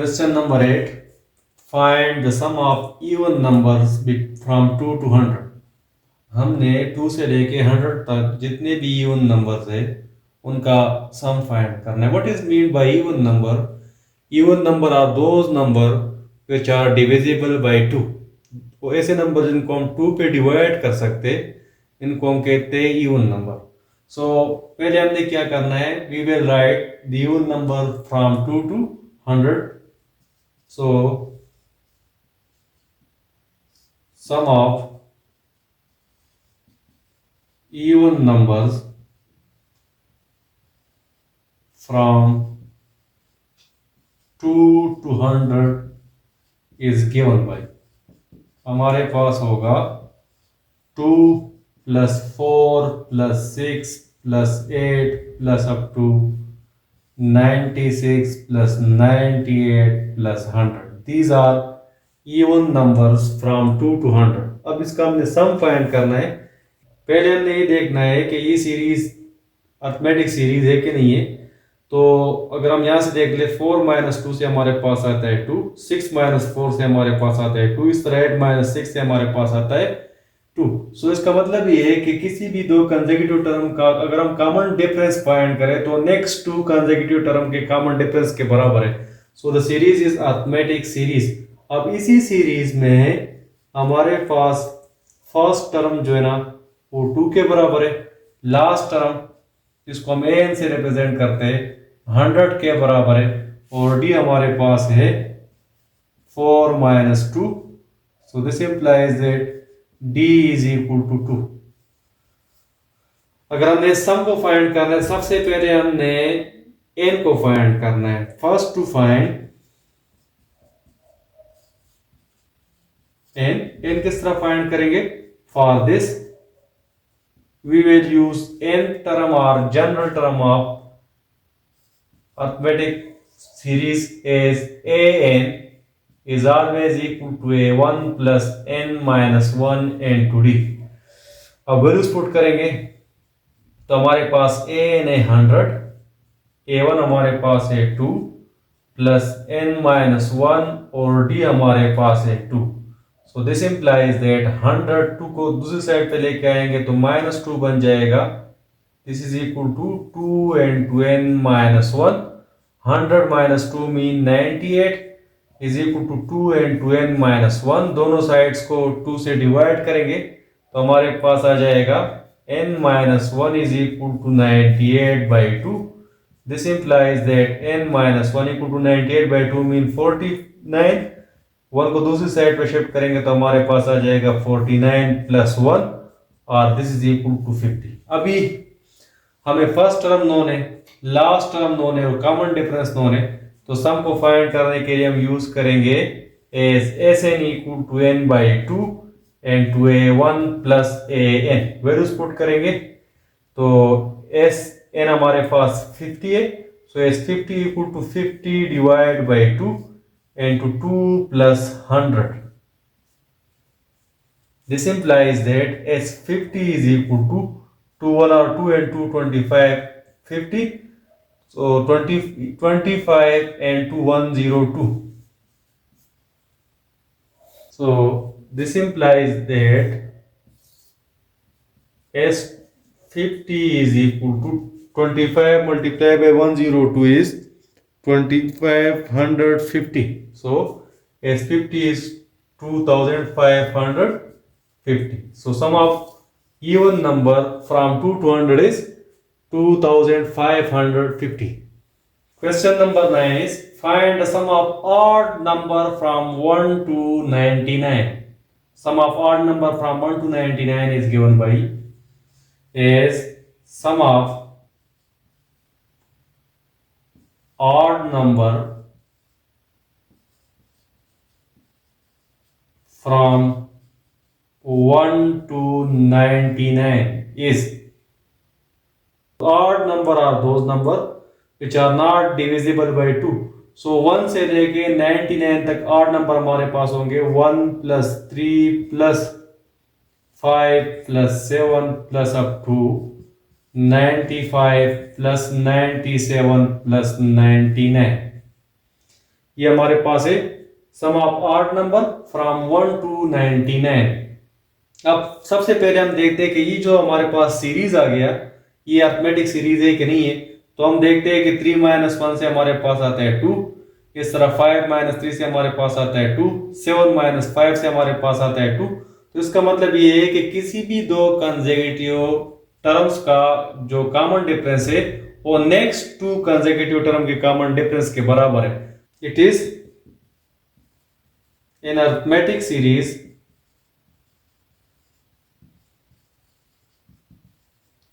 Question number 8. Find the sum of even numbers from 2 to 100. हमने 2 से लेके 100 तक जितने भी even numbers है उनका sum find करना है. What is mean by even number? Even number are those number which are divisible by 2. वो ऐसे नंबर जिनको हम 2 पे डिवाइड कर सकते इनको हम कहते हैं even number. So पहले हमने क्या करना है? We will write the even number from 2 to 100. So sum of even numbers from 2 to 100 is given by, हमारे पास होगा 2 plus 4 plus 6 plus 8 plus up to 96 plus 98 plus 100. These are even numbers from 2 to 100. अब इसका हमने सम find करना है. पहले हमने ये देखना है कि ये सीरीज अर्थमेटिक सीरीज है कि नहीं है. तो अगर हम यहाँ से देख ले 4 माइनस 2 से हमारे पास आता है 2, 6 माइनस 4 से हमारे पास आता है 2, इस तरह 8 माइनस 6 से हमारे पास आता है 2. सो इसका मतलब ये है कि किसी भी दो कंसेक्यूटिव टर्म का अगर हम कॉमन डिफरेंस फाइंड करें तो नेक्स्ट टू कंसेक्यूटिव टर्म के कॉमन डिफरेंस के बराबर है. So the series is arithmetic series. अब इसी सीरीज में हमारे पास फर्स्ट टर्म जो है ना वो 2 के बराबर है. लास्ट टर्म जिसको हम an से रिप्रेजेंट करते हैं 100 के बराबर है. और d हमारे पास है 4 minus 2. So this implies that d is equal to 2. अगर हमने सम को फाइंड करना है सबसे पहले हमने n को फाइंड करना है. फर्स्ट टू फाइंड n किस तरह फाइंड करेंगे? For this we will use nth term or general term of arithmetic series as an is always equal to a1 plus n minus 1 n to d. अब values put करेंगे तो हमारे पास an है 100, a1 हमारे पास है 2 plus n minus 1 और d हमारे पास है 2. So this implies that 102 को दूसरी साइड पे लेके आएंगे तो -2 बन जाएगा. This is equal to 2 and 2n minus 1. 100 minus 2 mean 98 is equal to 2 and 2n minus 1. दोनों साइड्स को 2 से डिवाइड करेंगे तो हमारे पास आ जाएगा n minus 1 is equal to 98 by 2. This implies that n minus 1 equal to 98 by 2 mean 49. 1 को दूसरी साइड पे शिफ्ट करेंगे तो हमारे पास आ जाएगा 49 प्लस 1 और दिस इज इक्वल टू 50. अभी हमें फर्स्ट टर्म नोन है, लास्ट टर्म नोन है और कॉमन डिफरेंस नोन है. तो सम को फाइंड करने के लिए हम यूज करेंगे as Sn equal to n by 2 and to a1 plus an. Values put करेंगे तो Sn हमारे पास 50 है. So S50 equal to 50 divide by 2 into 2 plus 100. This implies that S50 is equal to 2 1 or 2 and 2 25 50. So 25 and 2 102. So this implies that S50 is equal to 25 multiplied by 102 is 2550. So S50 is 2550. So sum of even number from 2 to 100 is 2550. Question number 9 is find the sum of odd number from 1 to 99. Sum of odd number from 1 to 99 is given by is sum of odd number from 1 to 99 is, odd number are those number which are not divisible by 2. So 1 से लेके 99 तक odd number हमारे पास होंगे 1 plus 3 plus 5 plus 7 plus up to 95 plus 97 plus 99. ये हमारे पास है sum of odd number from 1 to 99। अब सबसे पहले हम देखते हैं कि ये जो हमारे पास सीरीज आ गया ये अरिथमेटिक सीरीज है कि नहीं है। तो हम देखते हैं कि 3 माइनस 1 से हमारे पास आता है 2, इस तरह 5 माइनस 3 से हमारे पास आता है 2, 7 माइनस 5 से हमारे पास आता है 2। तो इसका मतलब ये है कि किसी भी दो कंसेक्यूटिव टर्म्स का जो कॉमन डिफरेंस है वो नेक्स्ट टू कंसेक्यूटिव टर्म के कॉमन डिफरेंस के बराबर है। It is in arithmetic series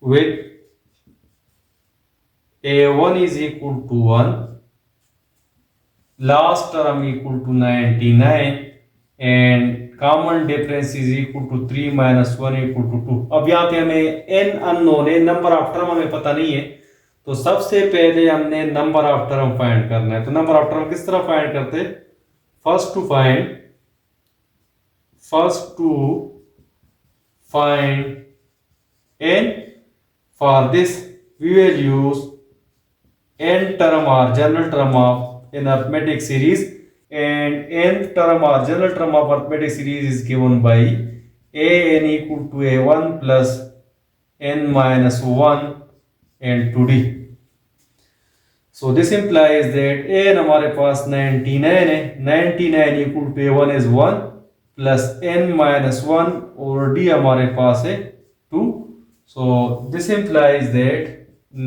with a1 is equal to 1, last term equal to 99 and common difference is equal to 3 minus 1 equal to 2। अब यहाँ पे हमें n अननोन है, number of term हमें पता नहीं है, तो सबसे पहले हमने नंबर ऑफ टर्म फाइंड करना है। तो नंबर ऑफ टर्म किस तरह फाइंड करते हैं? First to find n। For this, we will use n term or general term of an arithmetic series, and n term or general term of arithmetic series is given by an equal to a1 plus n minus 1 and 2d। So this implies that an हमारे पास 99 है, 99 equal to a1 is 1 plus n minus 1 और d हमारे पास है 2। So this implies that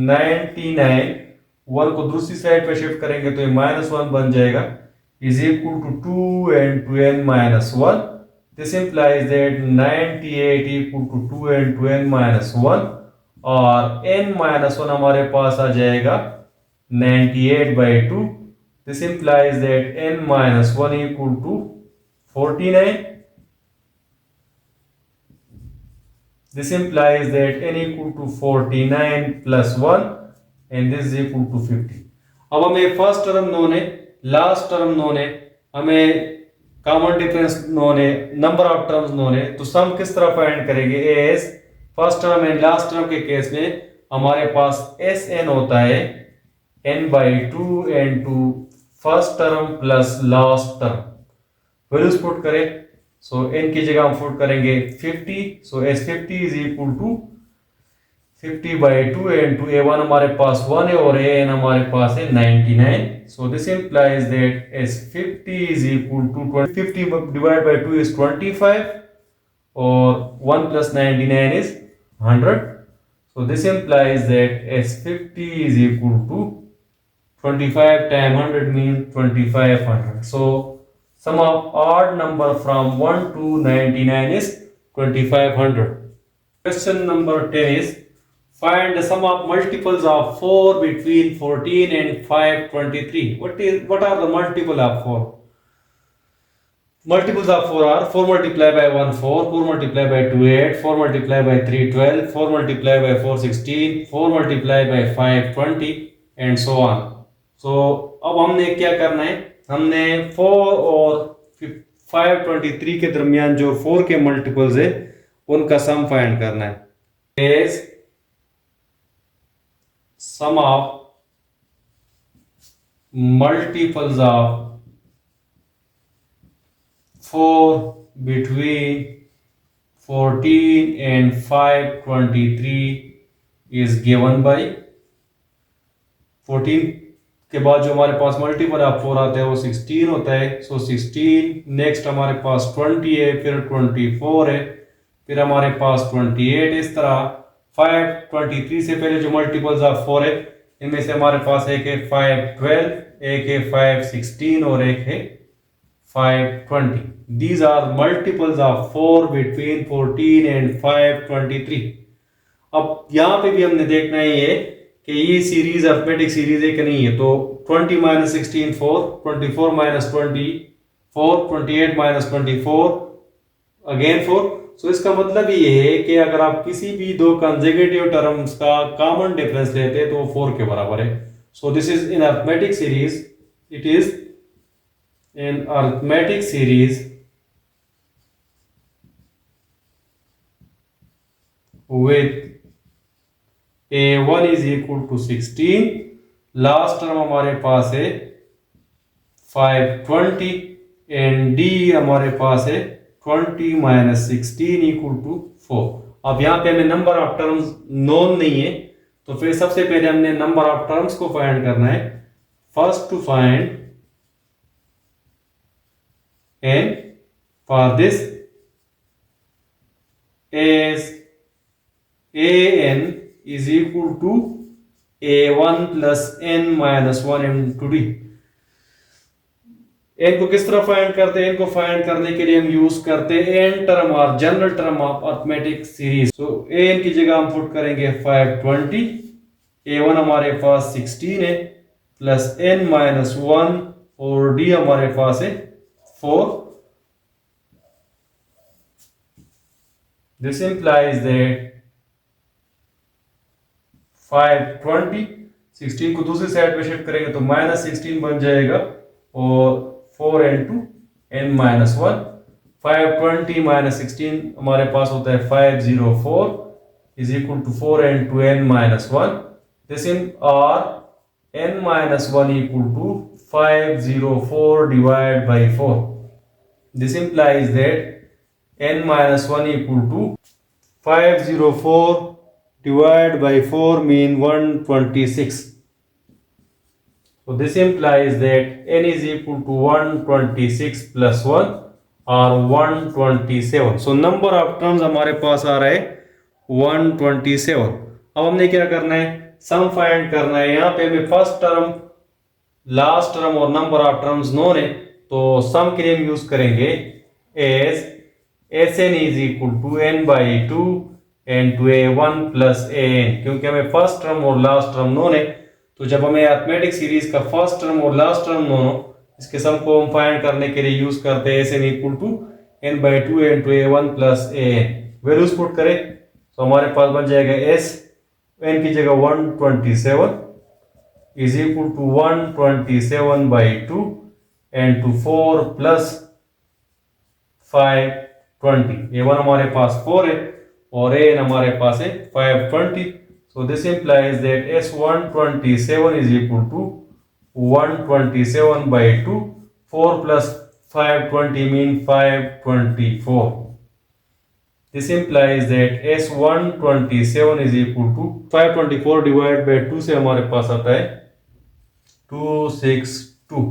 99 1 को दूसरी side पे shift करेंगे तो ये -1 बन जाएगा is equal to 2 and 2n minus 1। This implies that 98 equal to 2 and 2n minus 1 और n minus 1 हमारे पास आ जाएगा 98 by 2। This implies that n minus 1 equal to 49। This implies that n equal to 49 plus 1 and this is equal to 50। अब हमें first term known है, last term known है, हमें common difference known है, number of terms known है। तो सम किस तरह फाइंड करेंगे? S first term and last term के केस में हमारे पास एस एन होता है n by 2 and 2 first term plus last term. Values put करें, सो n की जगह हम पुट करेंगे 50। So s50 is equal to 50 by 2 and 2 a1 हमारे पास 1 है और an हमारे पास है 99। So this implies that s50 is equal to 50 divide by 2 is 25 और 1 plus 99 is 100। So this implies that s50 is equal to 25 times 100 means 2500। So sum of odd number from 1 to 99 is 2500। Question number 10 is find the sum of multiples of 4 between 14 and 523। What are the multiple of 4? Multiples of 4 are 4 multiplied by 1 4, 4 multiplied by 2 8, 4 multiplied by 3 12, 4 multiplied by 4 16, 4 multiplied by 5 20 and so on। So अब हमने क्या करना है? हमने 4 और 523 के दरमियान जो 4 के मल्टीपल्स है उनका सम फाइंड करना है। Is sum of multiples of 4 between 14 and 523 is given by 14 के बाद जो हमारे पास मल्टीपल ऑफ 4 आता है वो 16 होता है। सो 16 नेक्स्ट हमारे पास 20 है, फिर 24 है, फिर हमारे पास 28। इस तरह 523 से पहले जो मल्टीपल्स ऑफ 4 है इनमें से हमारे पास एक है 512, एक है 516 और एक है 520। These are multiples of 4 between 14 and 523। अब यहाँ पे भी हमने देखना ही है कि ये सीरीज अरिथमेटिक सीरीज है कि नहीं है। तो 20 माइनस 16 4, 24 माइनस 24, 28 माइनस 24 अगेन 4। सो इसका मतलब ये है कि अगर आप किसी भी दो कंसेक्यूटिव टर्म्स का कॉमन डिफरेंस लेते हैं तो वो 4 के बराबर है। So this is in arithmetic series, it is in arithmetic series with a1 is equal to 16, last term हमारे पास है 520 एंड डी हमारे पास है 20 माइनस 16 इक्वल टू 4। अब यहाँ पे हमें नंबर ऑफ टर्म्स नोन नहीं है, तो फिर सबसे पहले हमने नंबर ऑफ टर्म्स को फाइंड करना है। First to find n for this as an is equal to a1 plus n minus 1 into d। n को किस तरह फाइंड करते हैं? n को फाइंड करने के लिए हम यूज करते हैं n टर्म और general term of arithmetic series. So an की जगह हम पुट करेंगे 520, a1 हमारे पास 16 है प्लस n माइनस 1 और d हमारे पास है 4। दिस implies that 520 16 को दूसरी साइड पे शिफ्ट करेंगे तो माइनस 16 बन जाएगा और 4 इंटू n माइनस 1। 520 माइनस 16 हमारे पास होता है 504 is equal to 4 into n minus 1। This in और n minus 1 equal to 504 divide by 4। This implies that n minus 1 equal to 504 divided by 4 mean 126. So this implies that n is equal to 126 plus 1 or 127. So number of terms हमारे पास आ रहा है 127। अब हमने क्या करना है? सम फाइंड करना है। यहाँ पे हमें फर्स्ट टर्म, लास्ट टर्म और नंबर ऑफ टर्म्स नोन है, तो सम के लिए हम यूज करेंगे as Sn is equal to n by 2 and to a1 plus an। क्योंकि हमें फर्स्ट टर्म और लास्ट टर्म नोन है, तो जब हमें अरिथमेटिक सीरीज का फर्स्ट टर्म और लास्ट टर्म नोन हो, इसके सम को हम फाइंड करने के लिए यूज करते हैं Sn equal to n by 2 and to a1 plus an। Values put करें तो हमारे पास बन जाएगा s n की जगह 127 is equal to 127 by 2 and to 4 plus 520। a1 हमारे पास 4 है और an हमारे पास है 520। so this implies that s127 is equal to 127 by 2, 4 plus 520 mean 524। this implies that s127 is equal to 524 divided by 2 से हमारे पास आता है 262।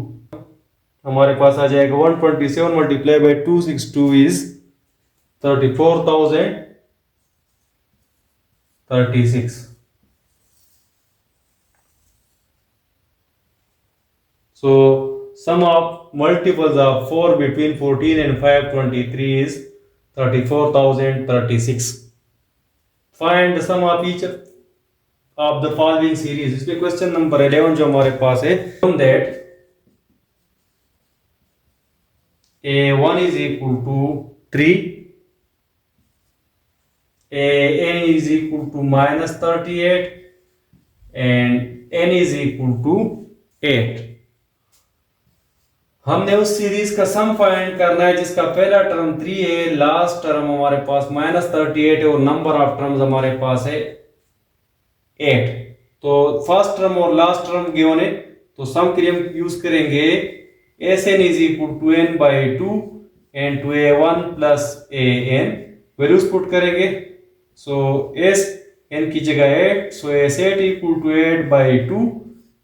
हमारे पास आ जाएगा 127 multiply by 262 is 34,036। So sum of multiples of 4 between 14 and 523 is 34,036। Find the sum of each of the following series। इसमें question number 11 जो हमारे पास है, from that a1 is equal to 3, an is equal to minus 38 and n is equal to 8। हमने उस series का सम find करना है जिसका पहला टर्म 3 है, लास्ट टर्म हमारे पास माइनस 38 है और नंबर ऑफ टर्म्स हमारे पास है 8। तो फर्स्ट टर्म और लास्ट टर्म गिवन है, तो सम के लिए हम यूज करेंगे Sn is equal to n by 2 and to a1 plus an। Values put करेंगे, सो s n की जगह 8, सो s8 equal to 8 by 2,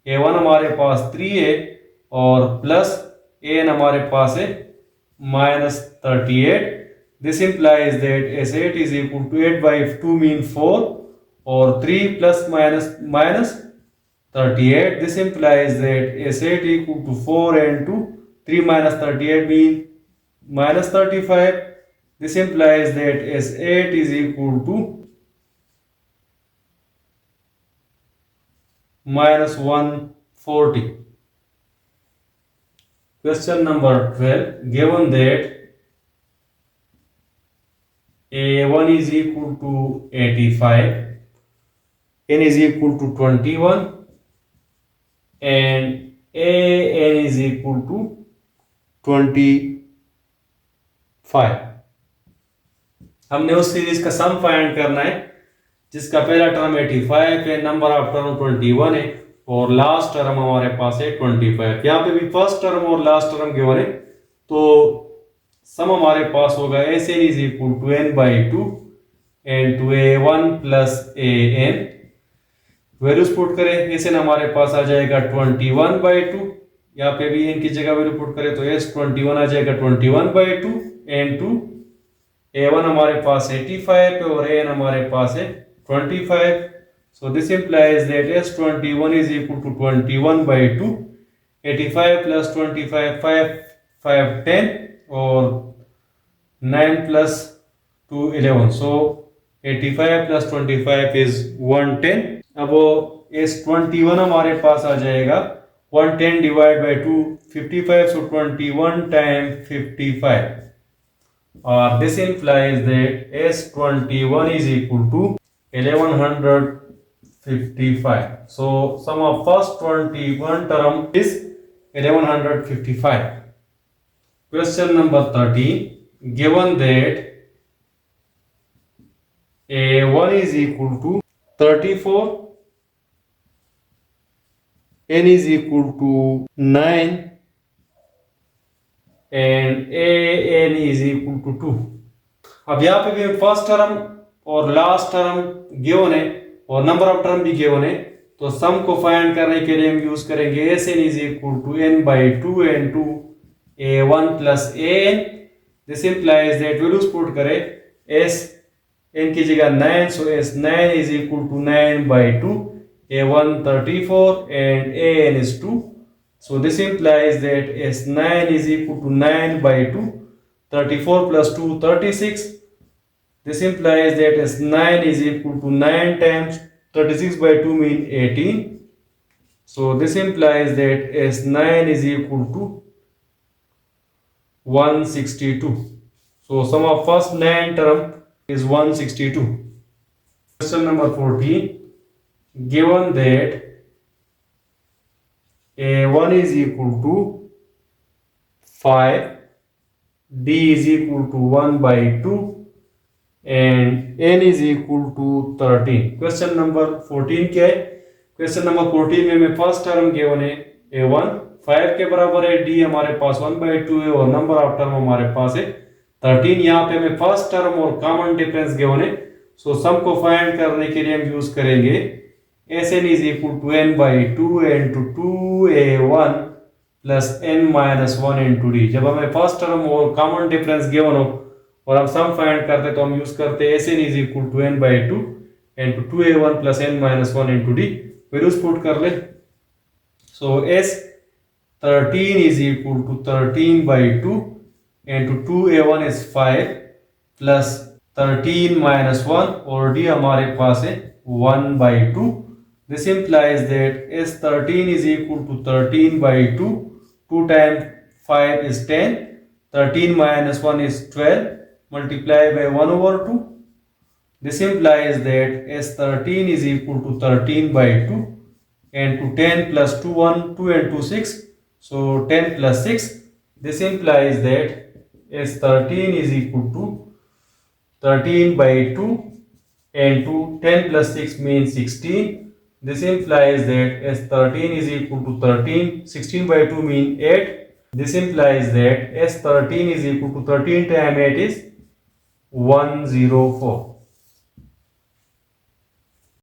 a1 हमारे पास 3 है और प्लस an हमारे पास है minus 38। This implies that s8 is equal to 8 by 2 mean 4 और 3 plus minus 38। This implies that s8 equal to 4 and 2, 3 minus 38 mean minus 35। This implies that s8 is equal to minus 140। Question number 12, given that a1 is equal to 85, n is equal to 21 and an is equal to 25। हमने उस series का सम find करना है जिसका पहला term 85 है, number of term 21 है और लास्ट टर्म हमारे पास है 25। यहाँ पे भी फर्स्ट टर्म और लास्ट टर्म गिवन है, तो सम हमारे पास होगा S N is equal to N by two into A one plus A n. Values put करें, एस एन हमारे पास आ जाएगा 21/2, यहाँ पे भी एन की जगह वैल्यू पुट करें तो एस 21 आ जाएगा 21/2 एन टू ए वन हमारे पास 85 पे और ए एन हमारे पास है 25। So this implies that S21 is equal to 21/2, 85 plus 25 5 10 और 9 plus 2 11, so 85 plus 25 is 110। अब वो S21 हमारे पास आ जाएगा 110 डिवाइड बाई 2 55, so 21 times 55, और this implies that S21 is equal to 1155. So sum of first 21 term is 1155. Question number 13. Given that A1 is equal to 34, N is equal to 9 and AN is equal to 2. अब यहाँ पे भी first term और last term given है और number of term भी given है, तो सम को फाइंड करने के लिए हम यूज करेंगे S N is equal to N by two into A one plus A N. This implies that values put करें एस एन की जगह 9, so S 9 is equal to 9/2, A one 34 and A N is 2, so this implies that S9 is equal to 9/2, 34 plus 2 36. This implies that S9 is equal to 9 times 36/2 mean 18. So this implies that S9 is equal to 162. So sum of first 9 term is 162. Question number 14. Given that A1 is equal to 5, D is equal to 1/2 and N is equal to 13. Question number 14 क्या है? Question number 14 में हमें first term given है A1 5 के बराबर है, D हमारे पास 1/2 है और नंबर ऑफ टर्म हमारे पास है 13। यहाँ पे हमें फर्स्ट टर्म और कॉमन डिफरेंस गिवन है, सो सम को फाइंड करने के लिए हम यूज करेंगे Sn is equal to n/2 into 2a1 plus n minus 1 into d। जब हमें फर्स्ट टर्म और कॉमन डिफरेंस गिवन हो और हम सम फाइंड करते तो हम यूज करते Sn is equal to n/2 into 2a1 plus n minus 1 into d। Values put कर ले, सो S13 is equal to 13/2 into 2a1 is 5 plus 13 minus 1 और d हमारे पास है 1/2। This implies that S13 is equal to 13/2, 2 times 5 is 10, 13 minus 1 is 12, multiplied by 1/2. This implies that S13 is equal to 13/2 and to 10 plus 2 1, 2 and 2 6, so 10 plus 6. This implies that S13 is equal to 13/2 and to 10 plus 6 means 16. This implies that S13 is equal to 13, 16/2 mean 8. This implies that S13 is equal to 13 times 8 is 104.